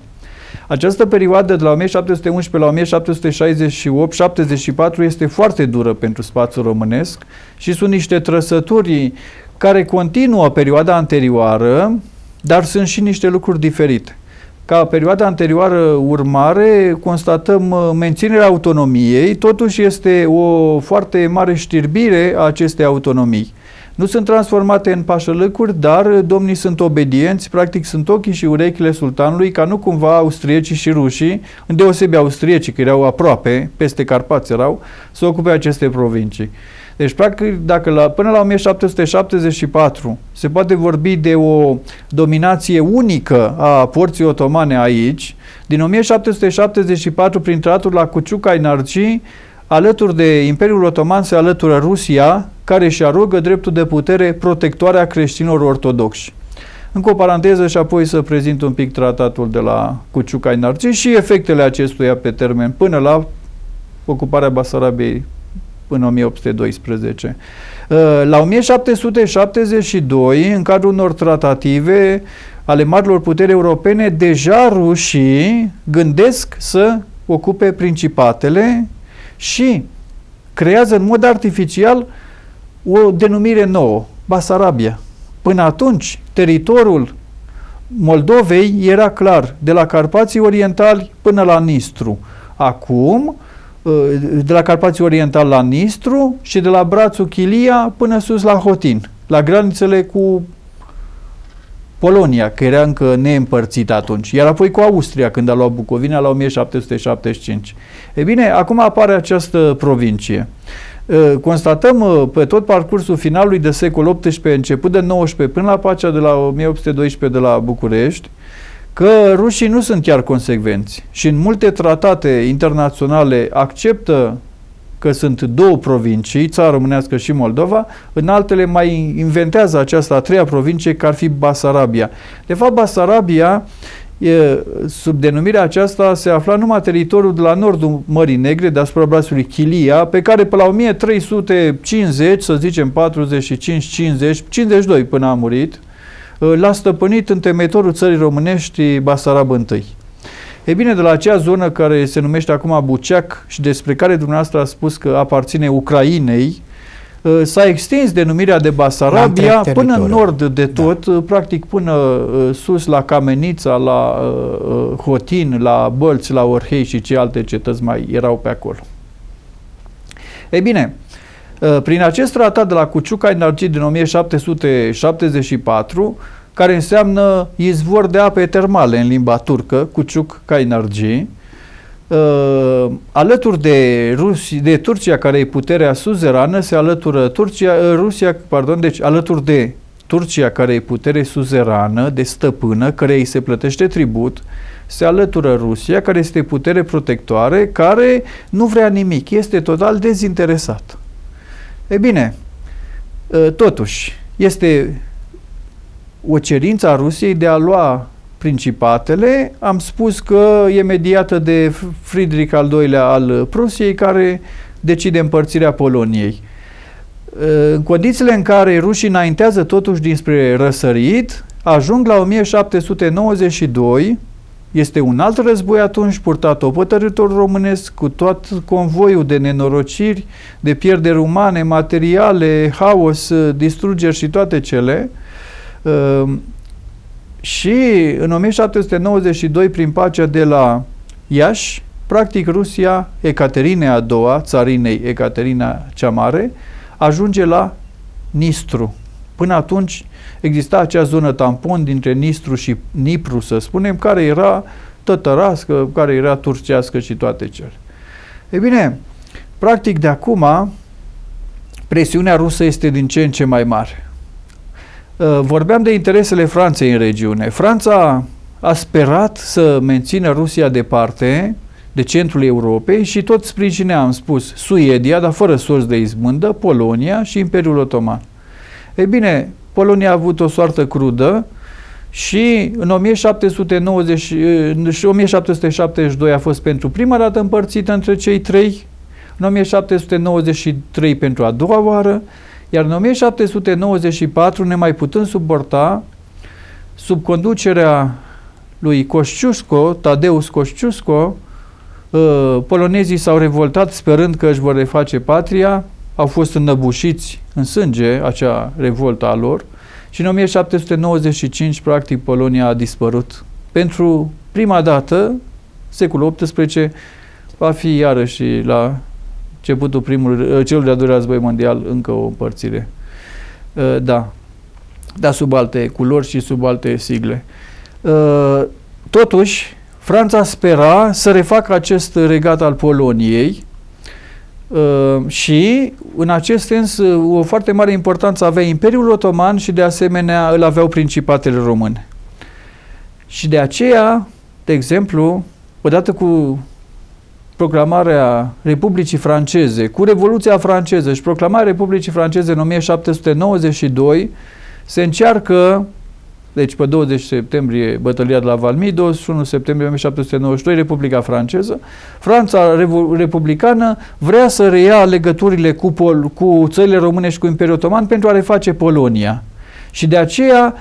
Această perioadă de la 1711 la 1768-74 este foarte dură pentru spațiul românesc și sunt niște trăsături care continuă perioada anterioară, dar sunt și niște lucruri diferite. Ca perioada anterioară urmare, constatăm menținerea autonomiei, totuși este o foarte mare știrbire a acestei autonomii. Nu sunt transformate în pașălăcuri, dar domnii sunt obedienți, practic sunt ochii și urechile sultanului, ca nu cumva austriecii și rușii, îndeosebi austriecii, că erau aproape, peste Carpați erau, să ocupe aceste provincii. Deci, practic, dacă până la 1774 se poate vorbi de o dominație unică a porții otomane aici, din 1774, prin tratatul la Kuchuk-Kainarji, alături de Imperiul Otoman se alătură Rusia, care își arogă dreptul de putere protectoare a creștinilor ortodoxi. Încă o paranteză și apoi să prezint un pic tratatul de la Kuchuk-Kainarji și efectele acestuia pe termen până la ocuparea Basarabiei în 1812. La 1772, în cadrul unor tratative ale marilor puteri europene, deja rușii gândesc să ocupe principatele și creează în mod artificial o denumire nouă, Basarabia. Până atunci, teritoriul Moldovei era clar, de la Carpații Orientali până la Nistru. Acum, de la Carpații Orientali la Nistru și de la brațul Chilia până sus la Hotin, la granițele cu Polonia, că era încă neîmpărțită atunci, iar apoi cu Austria, când a luat Bucovina la 1775. E bine, acum apare această provincie. Constatăm pe tot parcursul finalului de secol XVIII, început de 19 până la pacea de la 1812 de la București, că rușii nu sunt chiar consecvenți și în multe tratate internaționale acceptă că sunt două provincii, țara românească și Moldova, în altele mai inventează această a treia provincie, că ar fi Basarabia. De fapt, Basarabia, sub denumirea aceasta, se afla numai teritoriul de la nordul Mării Negre, deasupra brațului Chilia, pe care pe la 1350, să zicem 45, 50, 52 până a murit, l-a stăpânit întemeitorul țării românești, Basarab I. E bine, de la acea zonă care se numește acum Buceac și despre care dumneavoastră a spus că aparține Ucrainei, s-a extins denumirea de Basarabia până în nord de tot, practic până sus la Camenița, la Hotin, la Bălți, la Orhei și ce alte cetăți mai erau pe acolo. Ei bine, prin acest tratat de la Kuchuk-Kainarji din 1774, care înseamnă izvor de ape termale în limba turcă, Kuchuk-Kainarji, alături de Turcia, care e puterea suzerană, se alătură alături de Turcia, care e putere suzerană, de stăpână, care îi se plătește tribut, se alătură Rusia, care este putere protectoare, care nu vrea nimic, este total dezinteresat. E bine, totuși, este o cerință a Rusiei de a lua Principatele, am spus că e mediată de Friedrich al II-lea al Prusiei, care decide împărțirea Poloniei. În condițiile în care rușii înaintează totuși dinspre răsărit, ajung la 1792, este un alt război atunci purtat tot pe teritoriul românesc, cu tot convoiul de nenorociri, de pierderi umane, materiale, haos, distrugeri și toate cele. Și în 1792, prin pacea de la Iași, practic Rusia, Ecaterina a doua, țarinei Ecaterina cea Mare, ajunge la Nistru. Până atunci exista acea zonă tampon dintre Nistru și Nipru, să spunem, care era tătărască, care era turcească și toate cele. E bine, practic de acum presiunea rusă este din ce în ce mai mare. Vorbeam de interesele Franței în regiune. Franța a sperat să mențină Rusia departe de centrul Europei și tot sprijinea, am spus, Suedia, dar fără sorți de izbândă, Polonia și Imperiul Otoman. Ei bine, Polonia a avut o soartă crudă și în 1772 a fost pentru prima dată împărțită între cei trei, în 1793 pentru a doua oară, iar în 1794, nemai putând suporta, sub conducerea lui Kosciuszko, Tadeusz Kosciuszko, polonezii s-au revoltat sperând că își vor reface patria, au fost înnăbușiți în sânge acea revoltă a lor și în 1795, practic, Polonia a dispărut. Pentru prima dată, secolul XVIII, va fi iarăși la începutul celui de-al doilea război mondial încă o împărțire. Da, sub alte culori și sub alte sigle. Totuși, Franța spera să refacă acest regat al Poloniei și, în acest sens, o foarte mare importanță avea Imperiul Otoman și, de asemenea, îl aveau Principatele Române. Și de aceea, de exemplu, odată cu proclamarea Republicii Franceze, cu Revoluția franceză și proclamarea Republicii Franceze în 1792, se încearcă, deci pe 20 septembrie bătălia de la Valmy, 21 septembrie 1792 Republica Franceză, Franța republicană vrea să reia legăturile cu țările române și cu Imperiul Otoman pentru a reface Polonia. Și de aceea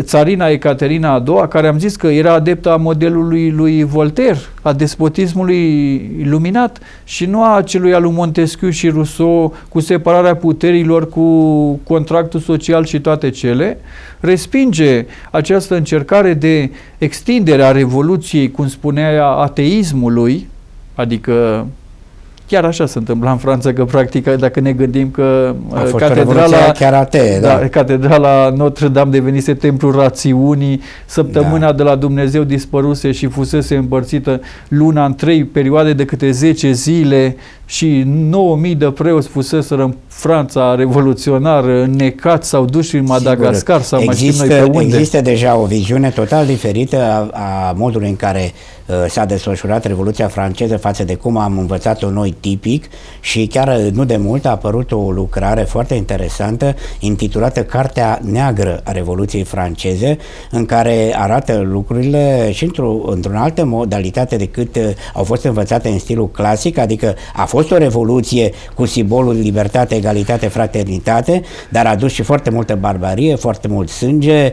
țarina Ecaterina a doua, care am zis că era adeptă a modelului lui Voltaire, a despotismului iluminat și nu a celui al lui Montesquieu și Rousseau, cu separarea puterilor, cu contractul social și toate cele, respinge această încercare de extindere a Revoluției, cum spunea, ateismului, adică chiar așa se întâmplă în Franța, că practic, dacă ne gândim că catedrala Notre-Dame devenise templul rațiunii, săptămâna de la Dumnezeu dispăruse și fusese împărțită luna în 3 perioade de câte 10 zile și 9000 de preoți fuseseră în Franța revoluționară, înnecați sau duși în Madagascar sau mai știm noi pe unde. Există deja o viziune total diferită a modului în care s-a desfășurat Revoluția franceză față de cum am învățat-o noi tipic și chiar nu de mult a apărut o lucrare foarte interesantă intitulată Cartea Neagră a Revoluției franceze, în care arată lucrurile și într-o altă modalitate decât au fost învățate în stilul clasic, adică a fost o revoluție cu simbolul libertate, egalitate, fraternitate, dar a dus și foarte multă barbarie, foarte mult sânge,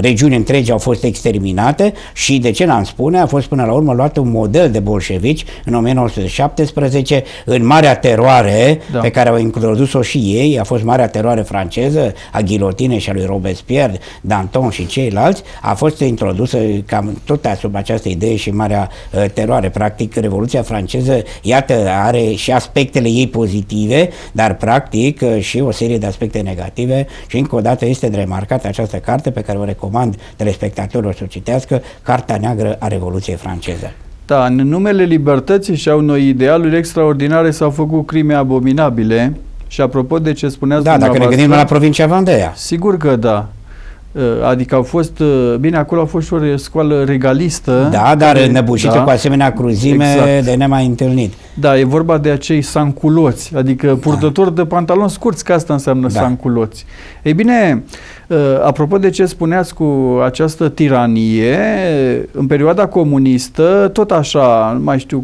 regiuni întregi au fost exterminate și, de ce n-am spune, a fost până la urmă luat un model de bolșevici în 1917 în Marea Teroare, pe care au introdus-o și ei, a fost Marea Teroare franceză, a ghilotinei și a lui Robespierre, Danton și ceilalți, a fost introdusă cam tot sub această idee și Marea Teroare. Practic, Revoluția franceză, iată, are și aspectele ei pozitive, dar practic și o serie de aspecte negative și încă o dată este de remarcat această carte pe care o recomand telespectatorilor să o citească, Cartea Neagră a Revoluției franceze. Da, în numele libertății și a unor idealuri extraordinare s-au făcut crime abominabile și apropo de ce spuneați dacă ne gândim la provincia Vandea. Sigur că da. Adică au fost, bine, acolo a fost și o școală regalistă. Da, dar înăbușită cu asemenea cruzime de nemai întâlnit. Da, e vorba de acei sanculoți, adică purtători de pantaloni scurți, că asta înseamnă sanculoți. Ei bine, apropo de ce spuneați cu această tiranie, în perioada comunistă, tot așa, nu mai știu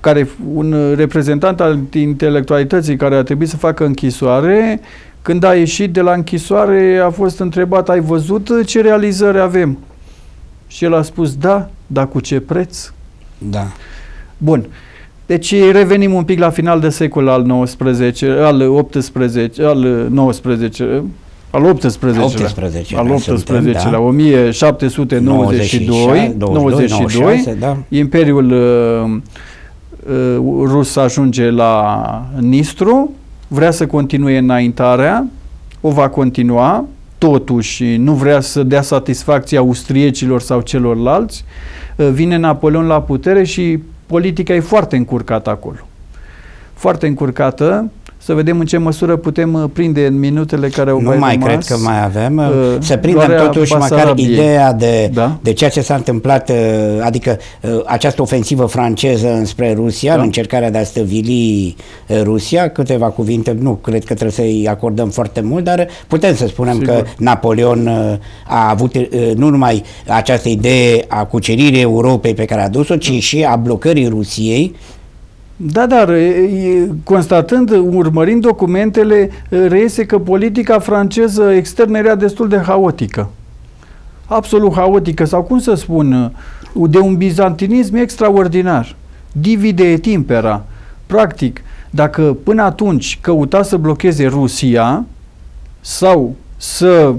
care un reprezentant al intelectualității care a trebuit să facă închisoare, când a ieșit de la închisoare, a fost întrebat: ai văzut ce realizări avem? Și el a spus: da, dar cu ce preț? Da. Bun. Deci revenim un pic la final de secol al 18, al 18-lea, 1792, da. Imperiul rus ajunge la Nistru, vrea să continue înaintarea, o va continua, totuși nu vrea să dea satisfacție austriecilor sau celorlalți, vine Napoleon la putere și politica e foarte încurcată acolo. Foarte încurcată. Să vedem în ce măsură putem prinde în minutele care au mai rămas. Nu mai cred că mai avem. Să prindem totuși măcar ideea de ceea ce s-a întâmplat, adică această ofensivă franceză înspre Rusia, în încercarea de a stăvili Rusia. Câteva cuvinte, nu cred că trebuie să-i acordăm foarte mult, dar putem să spunem că Napoleon a avut nu numai această idee a cuceririi Europei pe care a adus-o, ci și a blocării Rusiei. Da, dar constatând, urmărind documentele, reiese că politica franceză externă era destul de haotică. Absolut haotică, sau cum să spun, de un bizantinism extraordinar. Divide et impera. Practic, dacă până atunci căuta să blocheze Rusia sau să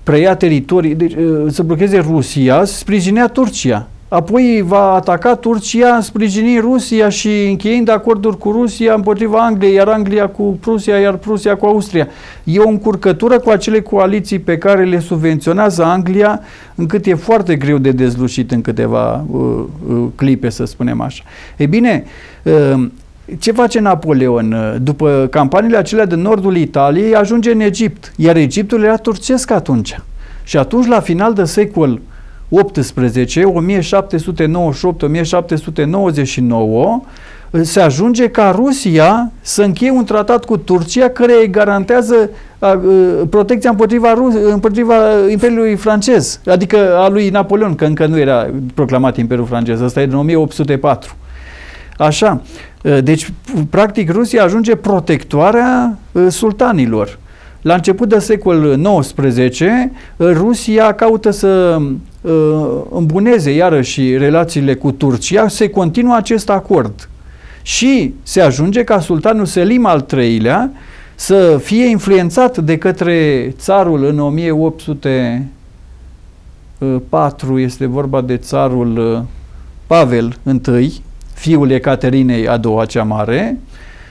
preia teritorii, deci, să blocheze Rusia, sprijinea Turcia. Apoi va ataca Turcia, sprijini Rusia și încheiind acorduri cu Rusia împotriva Angliei, iar Anglia cu Prusia, iar Prusia cu Austria. E o încurcătură cu acele coaliții pe care le subvenționează Anglia, încât e foarte greu de dezlușit în câteva clipe, să spunem așa. Ei bine, ce face Napoleon? După campaniile acelea din nordul Italiei, ajunge în Egipt, iar Egiptul era turcesc atunci. Și atunci, la final de secol 18, 1798-1799, se ajunge ca Rusia să încheie un tratat cu Turcia care îi garantează protecția împotriva Imperiului francez, adică a lui Napoleon, că încă nu era proclamat Imperiul francez, ăsta e din 1804. Așa, deci practic Rusia ajunge protectoarea sultanilor. La început de secol XIX, Rusia caută să îmbuneze iarăși relațiile cu Turcia, se continuă acest acord și se ajunge ca sultanul Selim al III-lea să fie influențat de către țarul în 1804, este vorba de țarul Pavel I, fiul Ecaterinei a doua cea mare,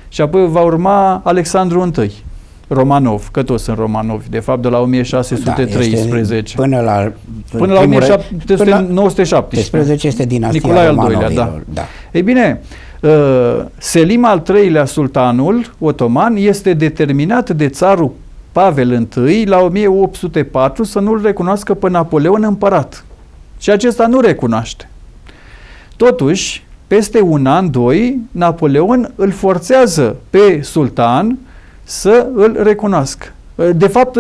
și apoi va urma Alexandru I Romanov, că toți sunt Romanovi, de fapt de la 1613. Da, până la 1917 este dinastia Nicolae al Romanovilor. II-lea, da. Da. Ei bine, Selim al III-lea, sultanul otoman, este determinat de țarul Pavel I la 1804 să nu-l recunoască pe Napoleon împărat. Și acesta nu recunoaște. Totuși, peste un an, doi, Napoleon îl forțează pe sultan să îl recunoască. De fapt,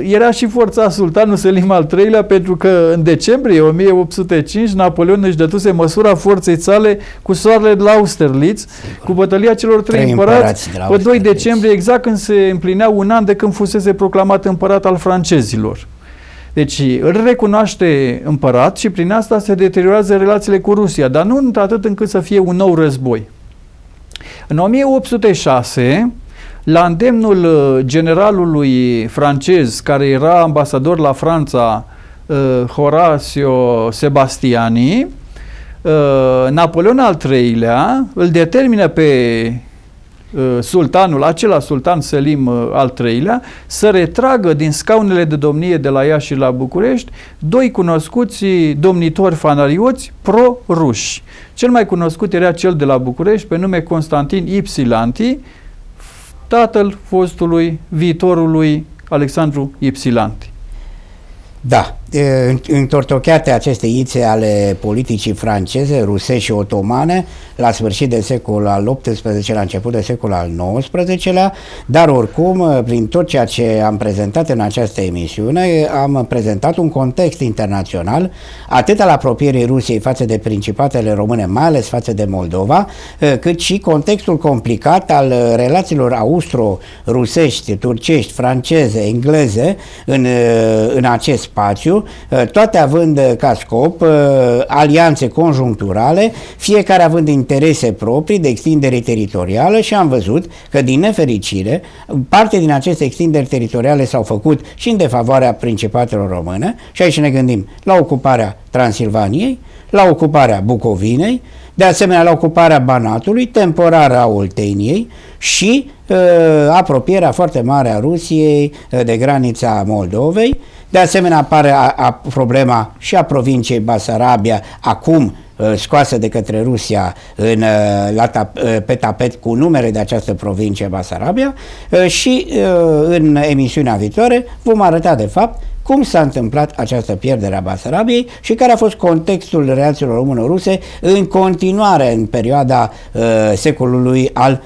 era și forța sultanul Selim al III-lea, pentru că în decembrie 1805 Napoleon își dătuse măsura forței sale cu soarele de la Austerlitz, cu bătălia celor trei împărați, pe 2 decembrie, exact când se împlinea un an de când fusese proclamat împărat al francezilor. Deci îl recunoaște împărat și prin asta se deteriorează relațiile cu Rusia, dar nu atât încât să fie un nou război. În 1806, la îndemnul generalului francez, care era ambasador la Franța, Horacio Sebastiani, Napoleon al III-lea îl determină pe sultanul, acela sultan Selim al III-lea, să retragă din scaunele de domnie de la Iași și la București doi cunoscuți domnitori fanarioți pro-ruși. Cel mai cunoscut era cel de la București, pe nume Constantin Ypsilanti, tatăl fostului, viitorului Alexandru Ypsilanti. Da, întortocheate aceste ițe ale politicii franceze, rusești și otomane la sfârșit de secol al XVIII-lea, la început de secol al XIX-lea, dar oricum, prin tot ceea ce am prezentat în această emisiune, am prezentat un context internațional, atât al apropierii Rusiei față de principatele române, mai ales față de Moldova, cât și contextul complicat al relațiilor austro-rusești, turcești, franceze, engleze în acest spațiu, toate având ca scop alianțe conjuncturale, fiecare având interese proprii de extindere teritorială, și am văzut că, din nefericire, parte din aceste extinderi teritoriale s-au făcut și în defavoarea principatelor române, și aici ne gândim la ocuparea Transilvaniei, la ocuparea Bucovinei, de asemenea la ocuparea Banatului, temporară a Olteniei și apropierea foarte mare a Rusiei de granița Moldovei. De asemenea apare problema și a provinciei Basarabia, acum scoasă de către Rusia pe tapet cu numele de această provincie Basarabia, și în emisiunea viitoare vom arăta de fapt cum s-a întâmplat această pierdere a Basarabiei și care a fost contextul relațiilor româno-ruse în continuare în perioada secolului al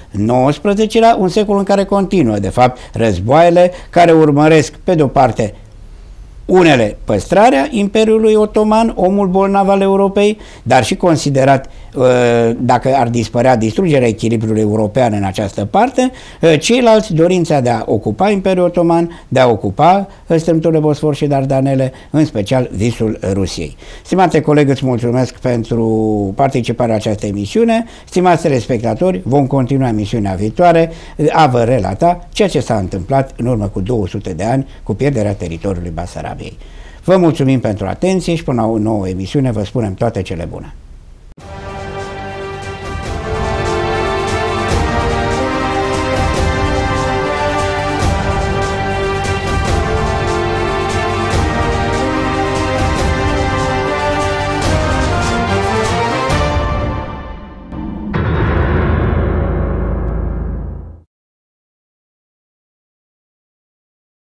XIX-lea, un secol în care continuă de fapt războaiele care urmăresc pe de-o parte unele păstrarea Imperiului Otoman, omul bolnav al Europei, dar și considerat, dacă ar dispărea, distrugerea echilibrului european în această parte, ceilalți dorința de a ocupa Imperiul Otoman, de a ocupa strâmturile Bosfor și Dardanele, în special visul Rusiei. Stimate coleg, îți mulțumesc pentru participarea la această emisiune. Stimați telespectatori, vom continua emisiunea viitoare a vă relata ceea ce s-a întâmplat în urmă cu 200 de ani cu pierderea teritoriului Basarabiei. Vă mulțumim pentru atenție și până la o nouă emisiune vă spunem toate cele bune.